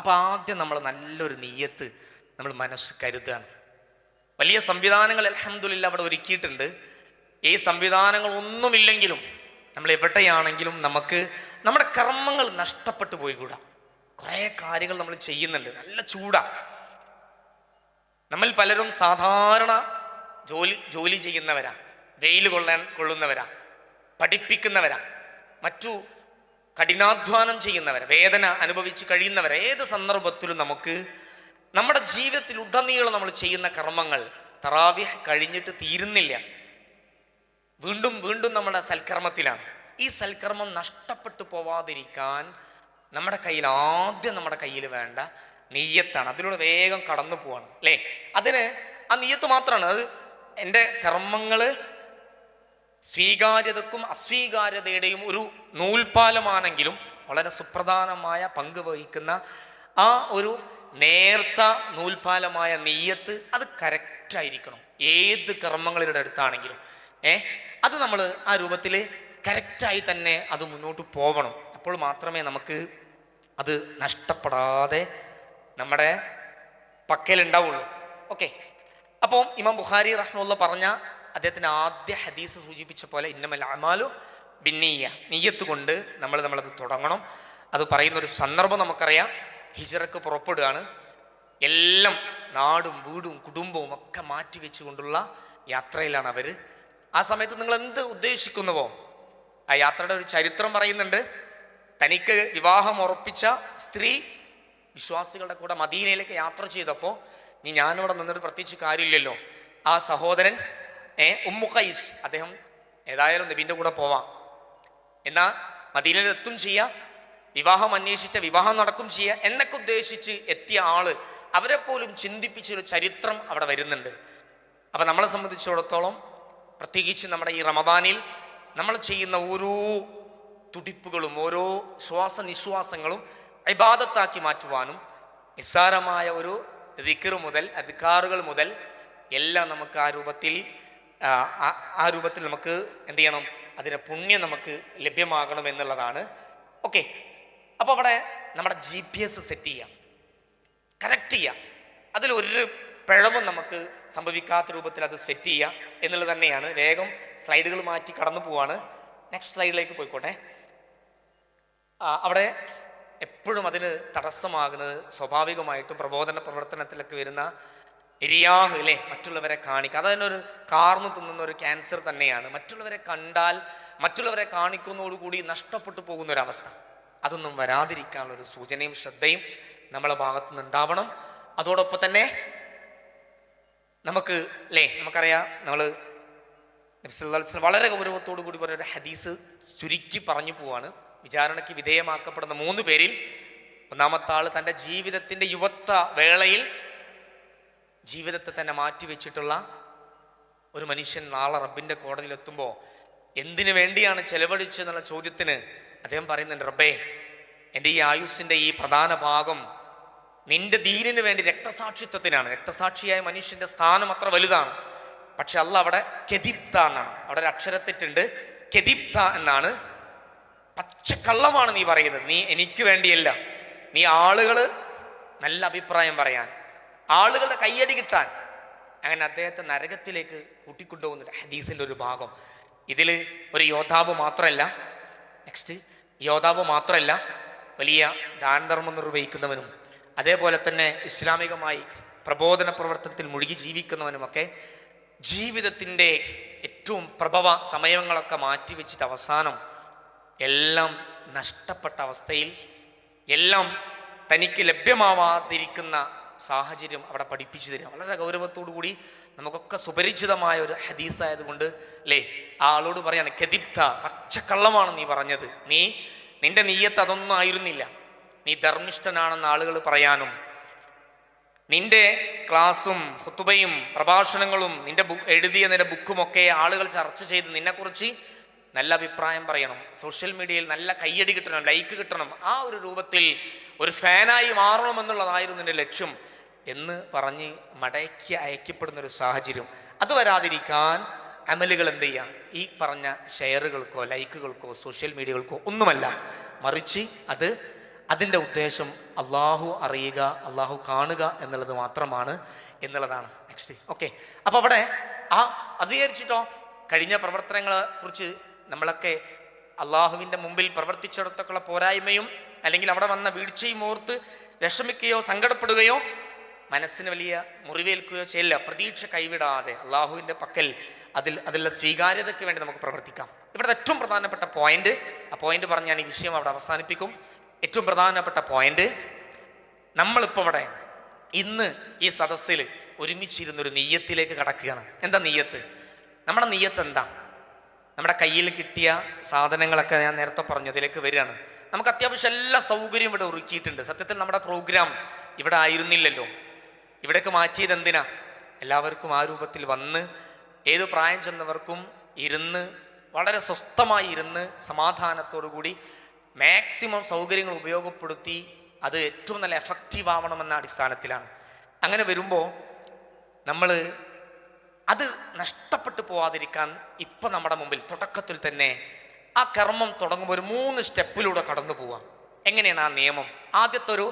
അപ്പം ആദ്യം നമ്മൾ നല്ലൊരു നിയ്യത്ത് നമ്മൾ മനസ്സ് കരുതുകയാണ്. വലിയ സംവിധാനങ്ങൾ അൽഹംദുലില്ലാ അവിടെ ഒരുക്കിയിട്ടുണ്ട്. ഈ സംവിധാനങ്ങൾ ഒന്നുമില്ലെങ്കിലും നമ്മൾ എവിടെയാണെങ്കിലും നമുക്ക് നമ്മുടെ കർമ്മങ്ങൾ നഷ്ടപ്പെട്ടു പോയിക്കൂടാ. കുറേ കാര്യങ്ങൾ നമ്മൾ ചെയ്യുന്നുണ്ട്, നല്ല ചൂടാ. നമ്മൾ പലരും സാധാരണ ജോലി ചെയ്യുന്നവരാ, വെയിൽ കൊള്ളുന്നവരാ, പഠിപ്പിക്കുന്നവരാ, മറ്റു കഠിനാധ്വാനം ചെയ്യുന്നവരാ, വേദന അനുഭവിച്ച് കഴിയുന്നവരാ. ഏത് സന്ദർഭത്തിലും നമുക്ക് നമ്മുടെ ജീവിതത്തിൽ ഉടനീളം നമ്മൾ ചെയ്യുന്ന കർമ്മങ്ങൾ തറാവീഹ് കഴിഞ്ഞിട്ട് തീരുന്നില്ല. വീണ്ടും വീണ്ടും നമ്മുടെ സൽക്കർമ്മത്തിലാണ്. ഈ സൽക്കർമ്മം നഷ്ടപ്പെട്ടു പോവാതിരിക്കാൻ നമ്മുടെ കയ്യിൽ വേണ്ട നിയ്യത്താണ്. അതിലൂടെ വേഗം കടന്നു പോവാണ് അല്ലേ. അതിന് ആ നിയ്യത്ത് മാത്രമാണ്. അത് എൻ്റെ കർമ്മങ്ങൾ സ്വീകാര്യതക്കും അസ്വീകാര്യതയുടെയും ഒരു നൂൽപാലമാണെങ്കിലും വളരെ സുപ്രധാനമായ പങ്ക് വഹിക്കുന്ന ആ ഒരു നേർത്ത നൂൽപാലമായ നിയ്യത്ത് അത് കറക്റ്റായിരിക്കണം. ഏത് കർമ്മങ്ങളുടെ അടുത്താണെങ്കിലും അത് നമ്മൾ ആ രൂപത്തിൽ കറക്റ്റായി തന്നെ അത് മുന്നോട്ട് പോകണം. അപ്പോൾ മാത്രമേ നമുക്ക് അത് നഷ്ടപ്പെടാതെ നമ്മുടെ പക്കലുണ്ടാവുള്ളൂ. ഓക്കെ. അപ്പോൾ ഇമാം ബുഖാരി റഹ്മത്തുള്ളാഹി പറഞ്ഞ അദ്ദേഹത്തിൻ്റെ ആദ്യ ഹദീസ് സൂചിപ്പിച്ച പോലെ ഇന്നമൽ അഅ്മാലു ബിന്നിയ്യ, നിയ്യത്ത് കൊണ്ട് നമ്മളത് തുടങ്ങണം. അത് പറയുന്നൊരു സന്ദർഭം നമുക്കറിയാം. ഹിജ്റക്ക് പുറപ്പെടുകയാണ്. എല്ലാം നാടും വീടും കുടുംബവും ഒക്കെ മാറ്റി വെച്ചുകൊണ്ടുള്ള യാത്രയിലാണ് അവർ. ആ സമയത്ത് നിങ്ങൾ എന്ത് ഉദ്ദേശിക്കുന്നുവോ ആ യാത്രയുടെ ഒരു ചരിത്രം പറയുന്നുണ്ട്. തനിക്ക് വിവാഹം ഉറപ്പിച്ച സ്ത്രീ വിശ്വാസികളുടെ കൂടെ മദീനയിലേക്ക് യാത്ര ചെയ്തപ്പോൾ ഞാനിവിടെ നിന്നിട്ട് പ്രത്യേകിച്ച് കാര്യമില്ലല്ലോ, ആ സഹോദരൻ ഉമ്മു ഖൈസ് അദ്ദേഹം ഏതായാലും നബീൻ്റെ കൂടെ പോവാം, എന്നാൽ മദീനയിൽ എത്തും ചെയ്യുക, വിവാഹം അന്വേഷിച്ച വിവാഹം നടക്കും ചെയ്യുക എന്നൊക്കെ ഉദ്ദേശിച്ച് എത്തിയ ആള് അവരെ പോലും ചിന്തിപ്പിച്ചൊരു ചരിത്രം അവിടെ വരുന്നുണ്ട്. അപ്പം നമ്മളെ സംബന്ധിച്ചിടത്തോളം പ്രത്യേകിച്ച് നമ്മുടെ ഈ റമദാനിൽ നമ്മൾ ചെയ്യുന്ന ഓരോ തുടിപ്പുകളും ഓരോ ശ്വാസനിശ്വാസങ്ങളും ഇബാദത്താക്കി മാറ്റുവാനും നിസ്സാരമായ ഒരു ദിക്ർ മുതൽ അദ്കാറുകൾ മുതൽ എല്ലാം നമുക്ക് ആ രൂപത്തിൽ നമുക്ക് എന്ത് ചെയ്യണം, അതിൻ്റെ പുണ്യം നമുക്ക് ലഭ്യമാകണം എന്നുള്ളതാണ്. ഓക്കെ. അപ്പോൾ അവിടെ നമ്മുടെ GPS സെറ്റ് ചെയ്യാം, കറക്റ്റ് ചെയ്യാം. അതിലൊരു പിഴവും നമുക്ക് സംഭവിക്കാത്ത രൂപത്തിൽ അത് സെറ്റ് ചെയ്യുക എന്നുള്ളത് തന്നെയാണ്. വേഗം സ്ലൈഡുകൾ മാറ്റി കടന്നു പോവാണ്. നെക്സ്റ്റ് സ്ലൈഡിലേക്ക് പോയിക്കോട്ടെ. അവിടെ എപ്പോഴും അതിന് തടസ്സമാകുന്നത് സ്വാഭാവികമായിട്ടും പ്രബോധന പ്രവർത്തനത്തിലൊക്കെ വരുന്ന എരിയാഹ് അല്ലേ, മറ്റുള്ളവരെ കാണിക്കുക. അതതിനൊരു കാർന്നു തിന്നുന്ന ഒരു ക്യാൻസർ തന്നെയാണ്. മറ്റുള്ളവരെ കണ്ടാൽ മറ്റുള്ളവരെ കാണിക്കുന്നതോടുകൂടി നഷ്ടപ്പെട്ടു പോകുന്നൊരവസ്ഥ. അതൊന്നും വരാതിരിക്കാനുള്ളൊരു സൂചനയും ശ്രദ്ധയും നമ്മളെ ഭാഗത്തു നിന്നുണ്ടാവണം. അതോടൊപ്പം തന്നെ നമുക്കറിയാം, നമ്മൾ നബി സല്ലല്ലാഹു അലൈഹി വസല്ലം വളരെ ഗൗരവത്തോടു കൂടി പറഞ്ഞൊരു ഹദീസ് ചുരുക്കി പറഞ്ഞു പോവാണ്. വിചാരണയ്ക്ക് വിധേയമാക്കപ്പെടുന്ന 3 പേരിൽ ഒന്നാമത്തെ ആൾ തൻ്റെ ജീവിതത്തിൻ്റെ യുവത്വ വേളയിൽ ജീവിതത്തെ തന്നെ മാറ്റിവെച്ചിട്ടുള്ള ഒരു മനുഷ്യൻ നാളെ റബ്ബിൻ്റെ കോടതിയിലെത്തുമ്പോൾ എന്തിനു വേണ്ടിയാണ് ചെലവഴിച്ചെന്നുള്ള ചോദ്യത്തിന് അദ്ദേഹം പറയുന്നുണ്ട്, റബ്ബേ, എൻ്റെ ഈ ആയുസ്സിൻ്റെ ഈ പ്രധാന ഭാഗം നിന്റെ ദീനിന് വേണ്ടി രക്തസാക്ഷിത്വത്തിനാണ്. രക്തസാക്ഷിയായ മനുഷ്യൻ്റെ സ്ഥാനം അത്ര വലുതാണ്. പക്ഷെ അള്ളാഹ് അവിടെ കെദിബ്ത എന്നാണ്, അവിടെ ഒരു അക്ഷരത്തെറ്റുണ്ട്, കെദിബ്ത എന്നാണ്. പച്ചക്കള്ളമാണ് നീ പറയുന്നത്, നീ എനിക്ക് വേണ്ടിയല്ല, നീ ആളുകൾ നല്ല അഭിപ്രായം പറയാൻ, ആളുകളുടെ കയ്യടി കിട്ടാൻ, അങ്ങനെ അദ്ദേഹത്തെ നരകത്തിലേക്ക് കൂട്ടിക്കൊണ്ടുപോകുന്ന ഹദീസിൻ്റെ ഒരു ഭാഗം. ഇതിൽ ഒരു യോദ്ധാവ് മാത്രമല്ല വലിയ ദാനധർമ്മം നിർവഹിക്കുന്നവനും അതേപോലെ തന്നെ ഇസ്ലാമികമായി പ്രബോധന പ്രവർത്തനത്തിൽ മുഴുകി ജീവിക്കുന്നവനുമൊക്കെ ജീവിതത്തിൻ്റെ ഏറ്റവും പ്രഭവ സമയങ്ങളൊക്കെ മാറ്റിവെച്ചിട്ട് അവസാനം എല്ലാം നഷ്ടപ്പെട്ട അവസ്ഥയിൽ എല്ലാം തനിക്ക് ലഭ്യമാവാതിരിക്കുന്ന സാഹചര്യം അവിടെ പഠിപ്പിച്ചു തരിക. വളരെ ഗൗരവത്തോടു കൂടി നമുക്കൊക്കെ സുപരിചിതമായ ഒരു ഹദീസായതുകൊണ്ട് അല്ലേ ആ ആളോട് പറയാണ്, കെദിബ്ത, പച്ചക്കള്ളമാണ് നീ പറഞ്ഞത്, നിന്റെ നീയത്ത് അതൊന്നും ആയിരുന്നില്ല, നീ ധർമ്മിഷ്ഠനാണെന്ന് ആളുകൾ പറയാനും നിന്റെ ക്ലാസ്സും ഖുതുബയും പ്രഭാഷണങ്ങളും എഴുതിയ നിന്റെ ബുക്കുമൊക്കെ ആളുകൾ ചർച്ച ചെയ്ത് നിന്നെക്കുറിച്ച് നല്ല അഭിപ്രായം പറയണം, സോഷ്യൽ മീഡിയയിൽ നല്ല കയ്യടി കിട്ടണം, ലൈക്ക് കിട്ടണം, ആ ഒരു രൂപത്തിൽ ഒരു ഫാനായി മാറണമെന്നുള്ളതായിരുന്നു നിന്റെ ലക്ഷ്യം എന്ന് പറഞ്ഞ് മടക്കി അയക്കപ്പെടുന്നൊരു സാഹചര്യം. അത് വരാതിരിക്കാൻ അമലുകൾ എന്ത് ചെയ്യാം, ഈ പറഞ്ഞ ഷെയറുകൾക്കോ ലൈക്കുകൾക്കോ സോഷ്യൽ മീഡിയകൾക്കോ ഒന്നുമല്ല, മറിച്ച് അത് അതിൻ്റെ ഉദ്ദേശം അള്ളാഹു അറിയുക, അള്ളാഹു കാണുക എന്നുള്ളത് മാത്രമാണ് എന്നുള്ളതാണ്. നെക്സ്റ്റ്. ഓക്കെ, അപ്പോൾ അവിടെ അത് വിചാരിച്ചിട്ടോ കഴിഞ്ഞ പ്രവർത്തനങ്ങളെ കുറിച്ച് നമ്മളൊക്കെ അള്ളാഹുവിൻ്റെ മുമ്പിൽ പ്രവർത്തിച്ചിടത്തൊക്കെയുള്ള പോരായ്മയും അല്ലെങ്കിൽ അവിടെ വന്ന വീഴ്ചയും ഓർത്ത് വിഷമിക്കുകയോ സങ്കടപ്പെടുകയോ മനസ്സിന് വലിയ മുറിവേൽക്കുകയോ ചെയ്യില്ല. പ്രതീക്ഷ കൈവിടാതെ അള്ളാഹുവിൻ്റെ പക്കൽ അതിലുള്ള സ്വീകാര്യതയ്ക്ക് വേണ്ടി നമുക്ക് പ്രവർത്തിക്കാം. ഇവിടുത്തെ ഏറ്റവും പ്രധാനപ്പെട്ട പോയിന്റ്, ആ പോയിന്റ് പറഞ്ഞ് ഞാൻ ഈ വിഷയം അവിടെ അവസാനിപ്പിക്കും. ഏറ്റവും പ്രധാനപ്പെട്ട പോയിന്റ്, നമ്മളിപ്പോൾ ഇവിടെ ഇന്ന് ഈ സദസ്സിൽ ഒരുമിച്ചിരുന്നൊരു നെയ്യത്തിലേക്ക് കടക്കുകയാണ്. എന്താ നെയ്യത്ത്? നമ്മുടെ നെയ്യത്ത് എന്താ? നമ്മുടെ കയ്യിൽ കിട്ടിയ സാധനങ്ങളൊക്കെ ഞാൻ നേരത്തെ പറഞ്ഞതിലേക്ക് വരികയാണ്. നമുക്ക് അത്യാവശ്യം എല്ലാ സൗകര്യവും ഇവിടെ ഒരുക്കിയിട്ടുണ്ട്. സത്യത്തിൽ നമ്മുടെ പ്രോഗ്രാം ഇവിടെ ആയിരുന്നില്ലല്ലോ. ഇവിടേക്ക് മാറ്റിയത് എന്തിനാ? എല്ലാവർക്കും ആ രൂപത്തിൽ വന്ന് ഏത് പ്രായം ചെന്നവർക്കും ഇരുന്ന് വളരെ സ്വസ്ഥമായി ഇരുന്ന് സമാധാനത്തോടു കൂടി മാക്സിമം സൗകര്യങ്ങൾ ഉപയോഗപ്പെടുത്തി അത് ഏറ്റവും നല്ല എഫക്റ്റീവ് ആവണമെന്ന അടിസ്ഥാനത്തിലാണ്. അങ്ങനെ വരുമ്പോൾ നമ്മൾ അത് നഷ്ടപ്പെട്ടു പോവാതിരിക്കാൻ ഇപ്പം നമ്മുടെ മുമ്പിൽ തുടക്കത്തിൽ തന്നെ ആ കർമ്മം തുടങ്ങുമ്പോൾ ഒരു 3 സ്റ്റെപ്പിലൂടെ കടന്നു പോവാം. എങ്ങനെയാണ് ആ നിയമം? ആദ്യത്തെ ഒരു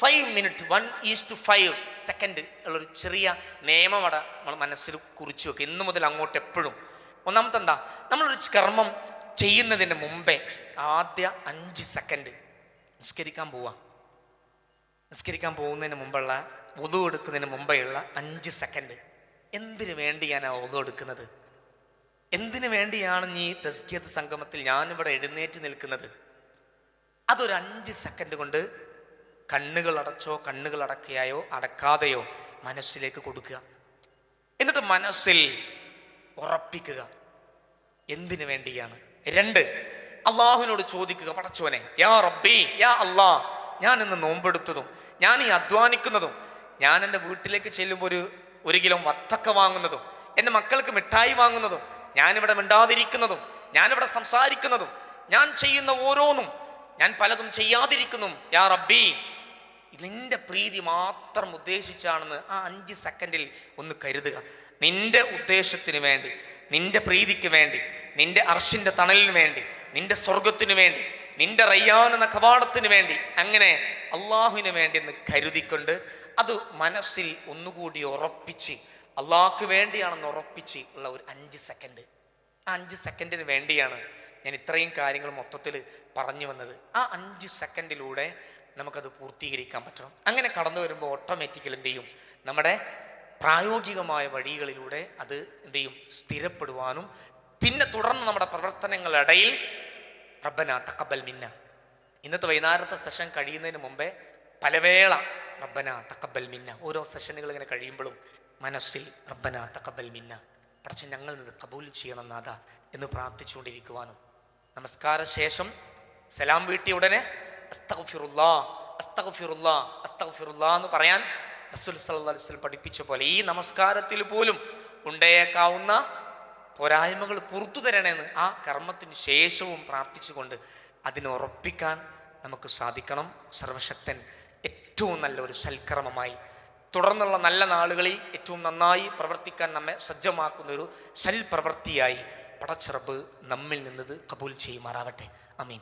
5 മിനിറ്റ് 1:5 ഉള്ളൊരു ചെറിയ നിയമം അവിടെ നമ്മൾ മനസ്സിൽ കുറിച്ച് വെക്കുക. ഇന്നു മുതൽ അങ്ങോട്ട് എപ്പോഴും. ഒന്നാമത്തെ എന്താ? നമ്മളൊരു കർമ്മം ചെയ്യുന്നതിന് മുമ്പേ ആദ്യ 5 സെക്കൻഡ് നിസ്കരിക്കാൻ പോവാം. നിസ്കരിക്കാൻ പോകുന്നതിന് മുമ്പുള്ള വുളു എടുക്കുന്നതിന് മുമ്പേ ഉള്ള 5 സെക്കൻഡ് എന്തിനു വേണ്ടിയാണ് ആ വുളു എടുക്കുന്നത്? എന്തിനു വേണ്ടിയാണ് ഈ തസ്കിയത്ത് സംഗമത്തിൽ ഞാനിവിടെ എഴുന്നേറ്റ് നിൽക്കുന്നത്? അതൊരു 5 സെക്കൻഡ് കൊണ്ട് കണ്ണുകൾ അടച്ചോ കണ്ണുകൾ അടക്കുകയോ അടക്കാതെയോ മനസ്സിലേക്ക് കൊടുക്കുക. എന്നിട്ട് മനസ്സിൽ ഉറപ്പിക്കുക എന്തിനു വേണ്ടിയാണ്. 2, അള്ളാഹുവിനോട് ചോദിക്കുക, പടച്ചോനെ, യാ റബ്ബി, യാ അള്ളാ, ഞാൻ ഇന്ന് നോമ്പെടുത്തതും ഞാൻ ഈ അധ്വാനിക്കുന്നതും ഞാൻ എൻ്റെ വീട്ടിലേക്ക് ചെല്ലുമ്പോൾ ഒരു കിലോ വത്തക്ക വാങ്ങുന്നതും എൻ്റെ മക്കൾക്ക് മിഠായി വാങ്ങുന്നതും ഞാനിവിടെ മിണ്ടാതിരിക്കുന്നതും ഞാനിവിടെ സംസാരിക്കുന്നതും ഞാൻ ചെയ്യുന്ന ഓരോന്നും ഞാൻ പലതും ചെയ്യാതിരിക്കുന്നു, യാ റബ്ബി, നിന്റെ പ്രീതി മാത്രം ഉദ്ദേശിച്ചാണെന്ന് ആ 5 സെക്കൻഡിൽ ഒന്ന് കരുതുക. നിന്റെ ഉദ്ദേശത്തിന് വേണ്ടി, നിന്റെ പ്രീതിക്ക് വേണ്ടി, നിന്റെ അർശിന്റെ തണലിന് വേണ്ടി, നിന്റെ സ്വർഗത്തിന് വേണ്ടി, നിന്റെ റയ്യാൻ എന്ന കവാടത്തിന് വേണ്ടി, അങ്ങനെ അള്ളാഹുവിന് വേണ്ടി എന്ന് കരുതിക്കൊണ്ട് അത് മനസ്സിൽ ഒന്നുകൂടി ഉറപ്പിച്ച് അള്ളാഹ്ക്ക് വേണ്ടിയാണെന്ന് ഉറപ്പിച്ച് ഉള്ള ഒരു 5 സെക്കൻഡ്. ആ 5 സെക്കൻഡിന് വേണ്ടിയാണ് ഞാൻ ഇത്രയും കാര്യങ്ങൾ മൊത്തത്തിൽ പറഞ്ഞു വന്നത്. ആ 5 സെക്കൻഡിലൂടെ നമുക്കത് പൂർത്തീകരിക്കാൻ പറ്റണം. അങ്ങനെ കടന്നു വരുമ്പോൾ ഓട്ടോമാറ്റിക്കൽ എന്ത് ചെയ്യും? നമ്മുടെ പ്രായോഗികമായ വഴികളിലൂടെ അത് എന്ത് ചെയ്യും? സ്ഥിരപ്പെടുവാനും പിന്നെ തുടർന്ന് നമ്മുടെ പ്രവർത്തനങ്ങളിടയിൽ റബ്ബന തഖബ്ബൽ മിന്ന, ഇന്നത്തെ വൈകുന്നേരത്തെ സെഷൻ കഴിയുന്നതിന് മുമ്പേ പലവേള റബ്ബന തഖബ്ബൽ മിന്ന, ഓരോ സെഷനുകൾ ഇങ്ങനെ കഴിയുമ്പോഴും മനസ്സിൽ റബ്ബന തഖബ്ബൽ മിന്ന, പക്ഷെ ഞങ്ങൾ ഇത് കബൂൽ ചെയ്യണം നാഥ എന്ന് പ്രാർത്ഥിച്ചുകൊണ്ടിരിക്കുവാനും നമസ്കാര ശേഷം സലാം വീട്ടിയ ഉടനെ അസ്തഗ്ഫിറുല്ലാ അസ്തഗ്ഫിറുല്ലാ അസ്തഗ്ഫിറുല്ലാ എന്ന് പറയാൻ റസൂൽ സല്ലല്ലാഹു അലൈഹി വസല്ലം പഠിപ്പിച്ച പോലെ ഈ നമസ്കാരത്തിൽ പോലും ഉണ്ടായേക്കാവുന്ന പോരായ്മകൾ പുറത്തു തരണേന്ന് ആ കർമ്മത്തിന് ശേഷവും പ്രാർത്ഥിച്ചുകൊണ്ട് അതിനുറപ്പിക്കാൻ നമുക്ക് സാധിക്കണം. സർവശക്തൻ ഏറ്റവും നല്ല ഒരു സൽക്കർമ്മമായി തുടർന്നുള്ള നല്ല നാളുകളിൽ ഏറ്റവും നന്നായി പ്രവർത്തിക്കാൻ നമ്മെ സജ്ജമാക്കുന്ന ഒരു സൽപ്രവൃത്തിയായി പടച്ചറബ് നമ്മിൽ നിന്നത് കബൂൽ ചെയ്യുമാറാവട്ടെ. ആമീൻ.